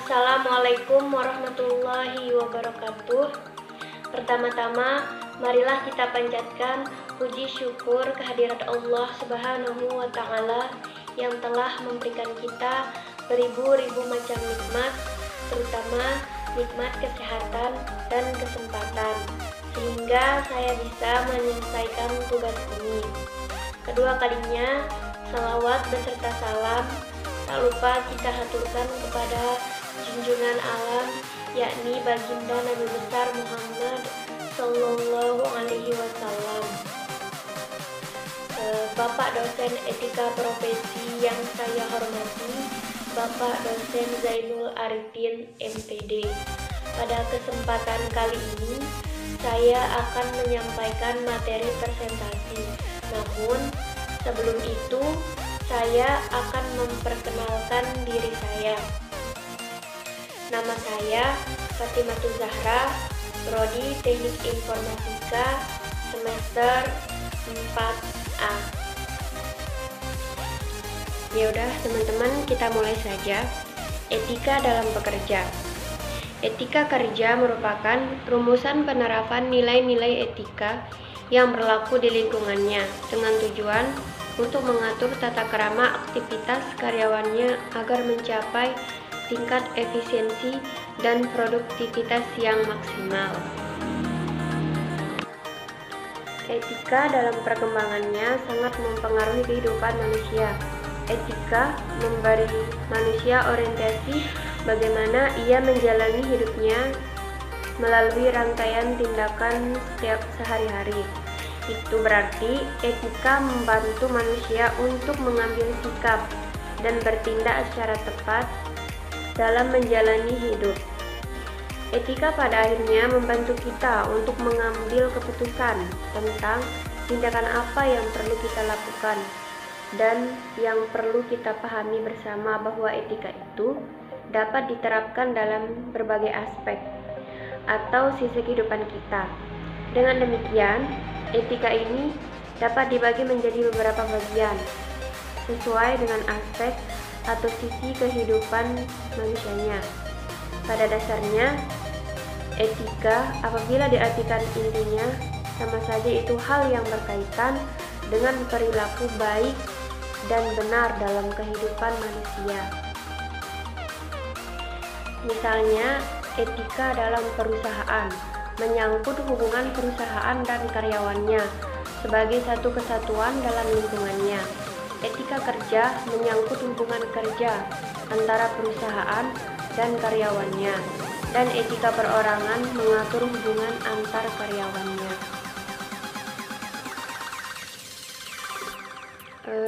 Assalamualaikum warahmatullahi wabarakatuh. Pertama-tama, marilah kita panjatkan puji syukur kehadirat Allah Subhanahu wa Ta'ala yang telah memberikan kita beribu-ribu macam nikmat, terutama nikmat kesehatan dan kesempatan, sehingga saya bisa menyelesaikan tugas ini. Kedua kalinya, salawat beserta salam tak lupa kita haturkan kepada junjungan alam, yakni baginda Nabi besar Muhammad Sallallahu Alaihi Wasallam. Bapak dosen etika profesi yang saya hormati, Bapak dosen Zainul Arifin MPD. Pada kesempatan kali ini, saya akan menyampaikan materi presentasi. Namun, sebelum itu, saya akan memperkenalkan diri saya. Nama saya Fatimatul Zahra, Prodi Teknik Informatika, semester 4A. Ya udah teman-teman, kita mulai saja. Etika dalam bekerja. Etika kerja merupakan rumusan penerapan nilai-nilai etika yang berlaku di lingkungannya dengan tujuan untuk mengatur tata krama aktivitas karyawannya agar mencapai tingkat efisiensi dan produktivitas yang maksimal. Etika dalam perkembangannya sangat mempengaruhi kehidupan manusia. Etika memberi manusia orientasi bagaimana ia menjalani hidupnya melalui rangkaian tindakan setiap sehari-hari. Itu berarti etika membantu manusia untuk mengambil sikap dan bertindak secara tepat dalam menjalani hidup. Etika pada akhirnya membantu kita untuk mengambil keputusan tentang tindakan apa yang perlu kita lakukan dan yang perlu kita pahami bersama bahwa etika itu dapat diterapkan dalam berbagai aspek atau sisi kehidupan kita. Dengan demikian, etika ini dapat dibagi menjadi beberapa bagian sesuai dengan aspek atau sisi kehidupan manusianya. Pada dasarnya, etika apabila diartikan intinya sama saja itu hal yang berkaitan dengan perilaku baik dan benar dalam kehidupan manusia. Misalnya, etika dalam perusahaan menyangkut hubungan perusahaan dan karyawannya sebagai satu kesatuan dalam lingkungannya. Etika kerja menyangkut hubungan kerja antara perusahaan dan karyawannya, dan etika perorangan mengatur hubungan antar karyawannya.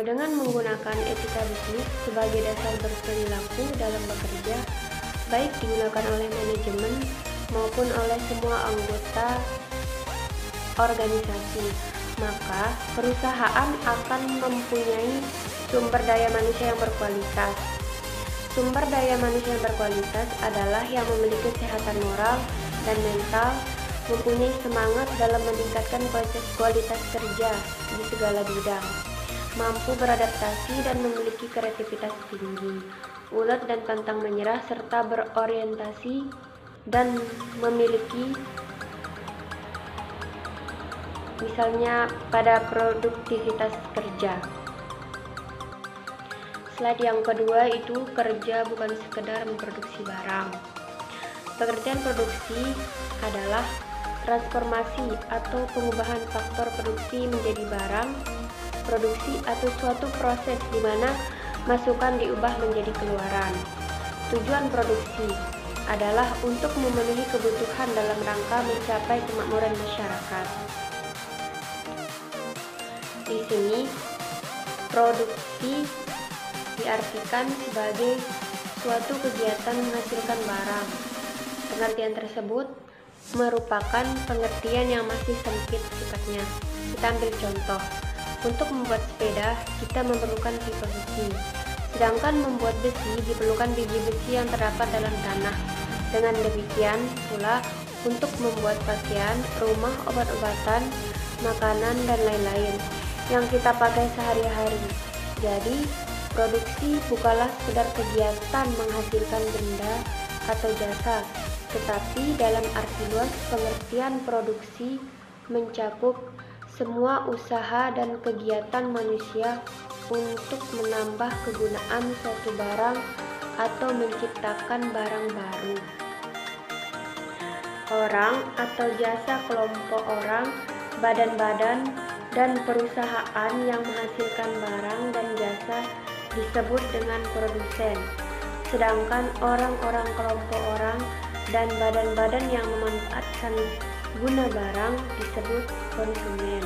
Dengan menggunakan etika bisnis sebagai dasar berperilaku dalam bekerja, baik digunakan oleh manajemen maupun oleh semua anggota organisasi, maka perusahaan akan mempunyai sumber daya manusia yang berkualitas. Sumber daya manusia yang berkualitas adalah yang memiliki kesehatan moral dan mental, mempunyai semangat dalam meningkatkan kualitas kerja di segala bidang, mampu beradaptasi dan memiliki kreativitas tinggi, ulet dan pantang menyerah, serta berorientasi dan memiliki misalnya pada produktivitas kerja. Slide yang kedua itu kerja bukan sekedar memproduksi barang. Pekerjaan produksi adalah transformasi atau pengubahan faktor produksi menjadi barang produksi atau suatu proses di mana masukan diubah menjadi keluaran. Tujuan produksi adalah untuk memenuhi kebutuhan dalam rangka mencapai kemakmuran masyarakat. Di sini, produksi diartikan sebagai suatu kegiatan menghasilkan barang. Pengertian tersebut merupakan pengertian yang masih sempit sifatnya. Kita ambil contoh. Untuk membuat sepeda, kita memerlukan pipa besi. Sedangkan membuat besi diperlukan biji besi yang terdapat dalam tanah. Dengan demikian pula untuk membuat pakaian, rumah, obat-obatan, makanan, dan lain-lain yang kita pakai sehari-hari. Jadi, produksi bukanlah sekedar kegiatan menghasilkan benda atau jasa, tetapi dalam arti luas pengertian produksi mencakup semua usaha dan kegiatan manusia untuk menambah kegunaan suatu barang atau menciptakan barang baru. Orang atau jasa kelompok orang, badan-badan, dan perusahaan yang menghasilkan barang dan jasa disebut dengan produsen, sedangkan orang-orang kelompok orang dan badan-badan yang memanfaatkan guna barang disebut konsumen.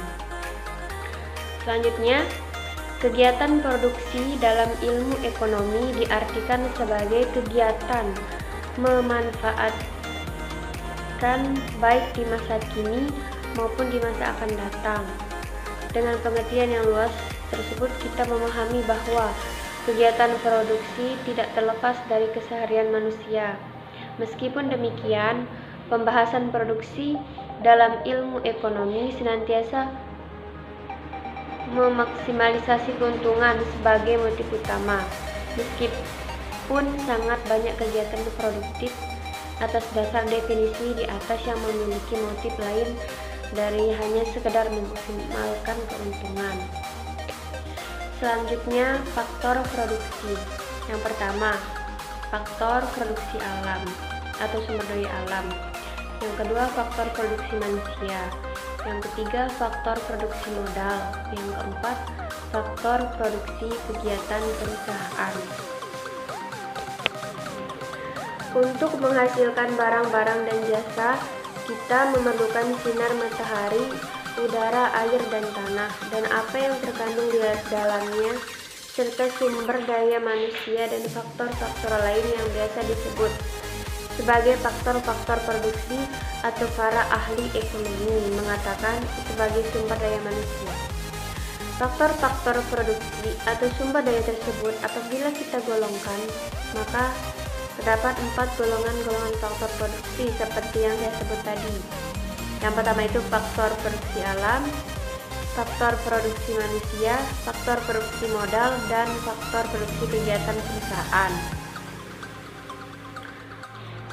Selanjutnya, kegiatan produksi dalam ilmu ekonomi diartikan sebagai kegiatan memanfaatkan baik di masa kini maupun di masa akan datang. Dengan pengertian yang luas tersebut, kita memahami bahwa kegiatan produksi tidak terlepas dari keseharian manusia. Meskipun demikian, pembahasan produksi dalam ilmu ekonomi senantiasa memaksimalisasi keuntungan sebagai motif utama. Meskipun sangat banyak kegiatan produktif atas dasar definisi di atas yang memiliki motif lain dari hanya sekedar memaksimalkan keuntungan. Selanjutnya, faktor produksi. Yang pertama, faktor produksi alam atau sumber daya alam. Yang kedua, faktor produksi manusia. Yang ketiga, faktor produksi modal. Yang keempat, faktor produksi kegiatan perusahaan. Untuk menghasilkan barang-barang dan jasa, kita memerlukan sinar matahari, udara, air, dan tanah, dan apa yang terkandung di dalamnya, serta sumber daya manusia dan faktor-faktor lain yang biasa disebut sebagai faktor-faktor produksi atau para ahli ekonomi mengatakan sebagai sumber daya manusia. Faktor-faktor produksi atau sumber daya tersebut apabila kita golongkan, maka terdapat 4 golongan faktor produksi seperti yang saya sebut tadi. Yang pertama itu faktor produksi alam, faktor produksi manusia, faktor produksi modal, dan faktor produksi kegiatan perusahaan.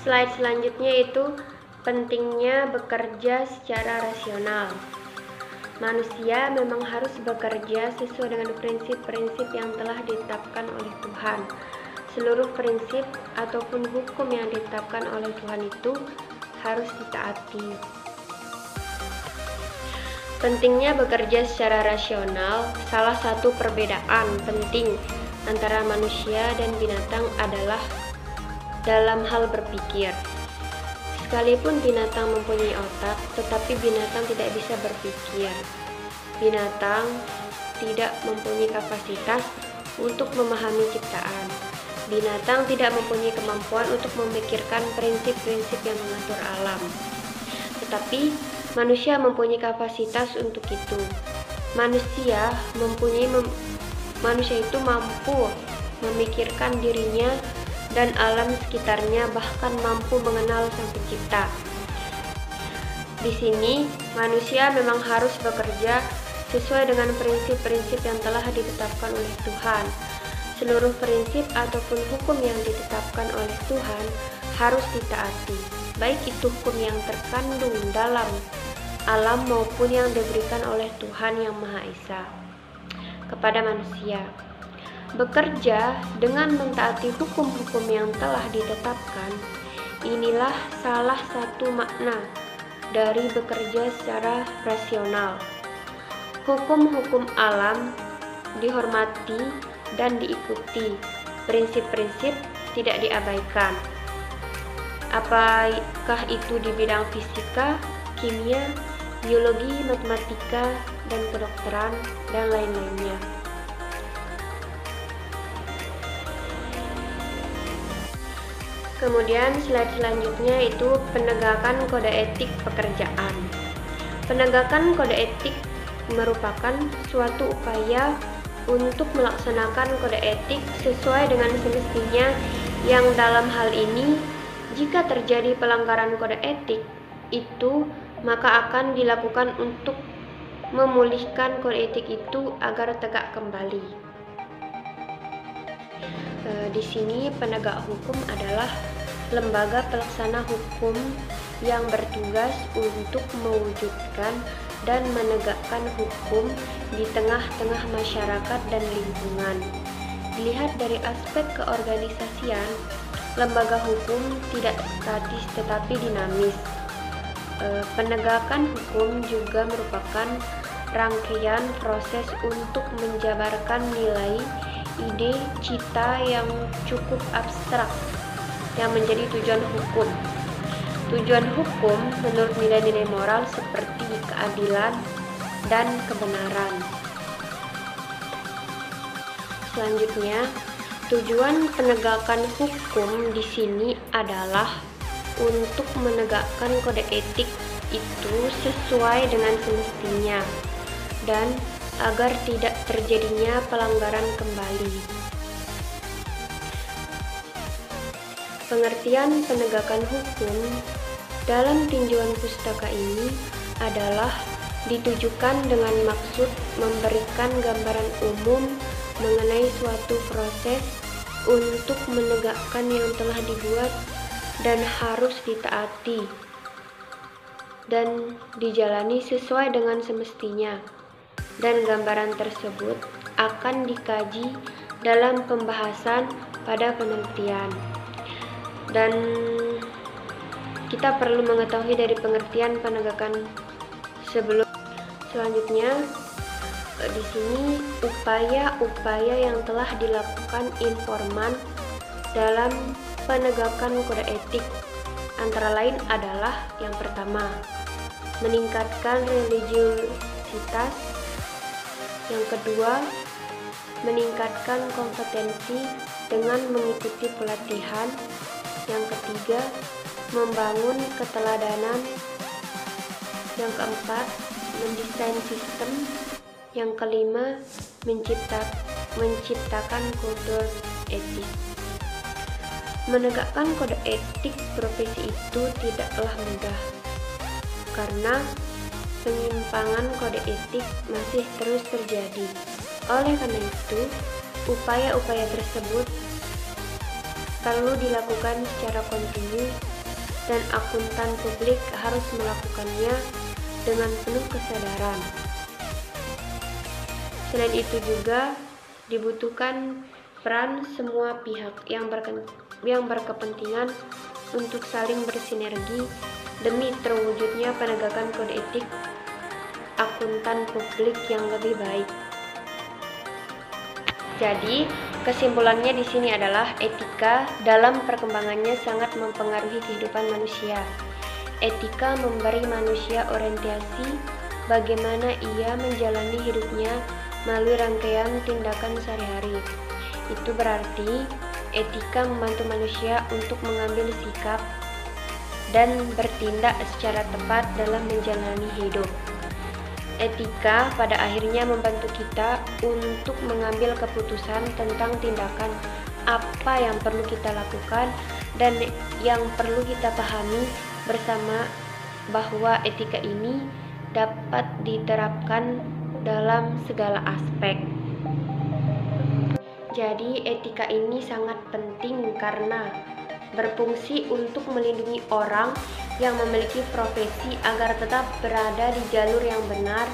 Slide selanjutnya itu pentingnya bekerja secara rasional. Manusia memang harus bekerja sesuai dengan prinsip-prinsip yang telah ditetapkan oleh Tuhan. Seluruh prinsip ataupun hukum yang ditetapkan oleh Tuhan itu harus ditaati. Pentingnya bekerja secara rasional. Salah satu perbedaan penting antara manusia dan binatang adalah dalam hal berpikir. Sekalipun binatang mempunyai otak, tetapi binatang tidak bisa berpikir. Binatang tidak mempunyai kapasitas untuk memahami ciptaan. Binatang tidak mempunyai kemampuan untuk memikirkan prinsip-prinsip yang mengatur alam. Tetapi manusia mempunyai kapasitas untuk itu. Manusia itu mampu memikirkan dirinya dan alam sekitarnya, bahkan mampu mengenal Sang Pencipta. Di sini, manusia memang harus bekerja sesuai dengan prinsip-prinsip yang telah ditetapkan oleh Tuhan. Seluruh prinsip ataupun hukum yang ditetapkan oleh Tuhan harus ditaati, baik itu hukum yang terkandung dalam alam maupun yang diberikan oleh Tuhan Yang Maha Esa kepada manusia. Bekerja dengan mentaati hukum-hukum yang telah ditetapkan, inilah salah satu makna dari bekerja secara rasional. Hukum-hukum alam dihormati dan diikuti, prinsip-prinsip tidak diabaikan. Apakah itu di bidang fisika, kimia, biologi, matematika, dan kedokteran, dan lain-lainnya. Kemudian slide selanjutnya itu penegakan kode etik pekerjaan. Penegakan kode etik merupakan suatu upaya untuk melaksanakan kode etik sesuai dengan semestinya, yang dalam hal ini jika terjadi pelanggaran kode etik itu maka akan dilakukan untuk memulihkan kode etik itu agar tegak kembali. Di sini penegak hukum adalah lembaga pelaksana hukum yang bertugas untuk mewujudkan dan menegakkan hukum di tengah-tengah masyarakat dan lingkungan. Dilihat dari aspek keorganisasian, lembaga hukum tidak statis tetapi dinamis. Penegakan hukum juga merupakan rangkaian proses untuk menjabarkan nilai, ide, cita yang cukup abstrak yang menjadi tujuan hukum. Tujuan hukum menurut nilai-nilai moral seperti keadilan dan kebenaran. Selanjutnya, tujuan penegakan hukum di sini adalah untuk menegakkan kode etik itu sesuai dengan semestinya dan agar tidak terjadinya pelanggaran kembali. Pengertian penegakan hukum dalam tinjauan pustaka ini adalah ditujukan dengan maksud memberikan gambaran umum mengenai suatu proses untuk menegakkan yang telah dibuat dan harus ditaati dan dijalani sesuai dengan semestinya, dan gambaran tersebut akan dikaji dalam pembahasan pada penelitian. Dan kita perlu mengetahui dari pengertian penegakan selanjutnya di sini upaya-upaya yang telah dilakukan informan dalam penegakan kode etik antara lain adalah yang pertama, meningkatkan religiusitas, yang kedua, meningkatkan kompetensi dengan mengikuti pelatihan, yang ketiga, membangun keteladanan, yang keempat, mendesain sistem, yang kelima, menciptakan kultur etik. Menegakkan kode etik profesi itu tidaklah mudah, karena penyimpangan kode etik masih terus terjadi. Oleh karena itu, upaya-upaya tersebut perlu dilakukan secara kontinu dan akuntan publik harus melakukannya dengan penuh kesadaran. Selain itu juga dibutuhkan peran semua pihak yang berkepentingan untuk saling bersinergi demi terwujudnya penegakan kode etik akuntan publik yang lebih baik. Jadi, kesimpulannya di sini adalah etika dalam perkembangannya sangat mempengaruhi kehidupan manusia. Etika memberi manusia orientasi bagaimana ia menjalani hidupnya melalui rangkaian tindakan sehari-hari. Itu berarti etika membantu manusia untuk mengambil sikap dan bertindak secara tepat dalam menjalani hidup. Etika pada akhirnya membantu kita untuk mengambil keputusan tentang tindakan apa yang perlu kita lakukan dan yang perlu kita pahami bersama bahwa etika ini dapat diterapkan dalam segala aspek. Jadi etika ini sangat penting karena berfungsi untuk melindungi orang yang memiliki profesi agar tetap berada di jalur yang benar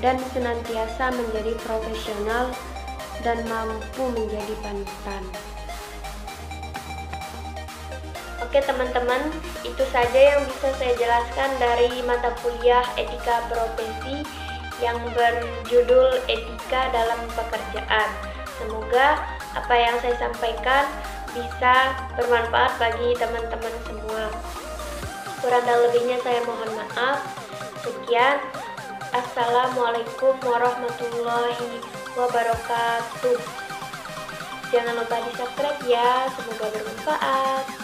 dan senantiasa menjadi profesional dan mampu menjadi panutan. Oke teman-teman, itu saja yang bisa saya jelaskan dari mata kuliah etika profesi yang berjudul etika dalam pekerjaan. Semoga apa yang saya sampaikan bisa bermanfaat bagi teman-teman semua. Kurang dan lebihnya saya mohon maaf. Sekian. Assalamualaikum warahmatullahi wabarakatuh. Jangan lupa di subscribe ya. Semoga bermanfaat.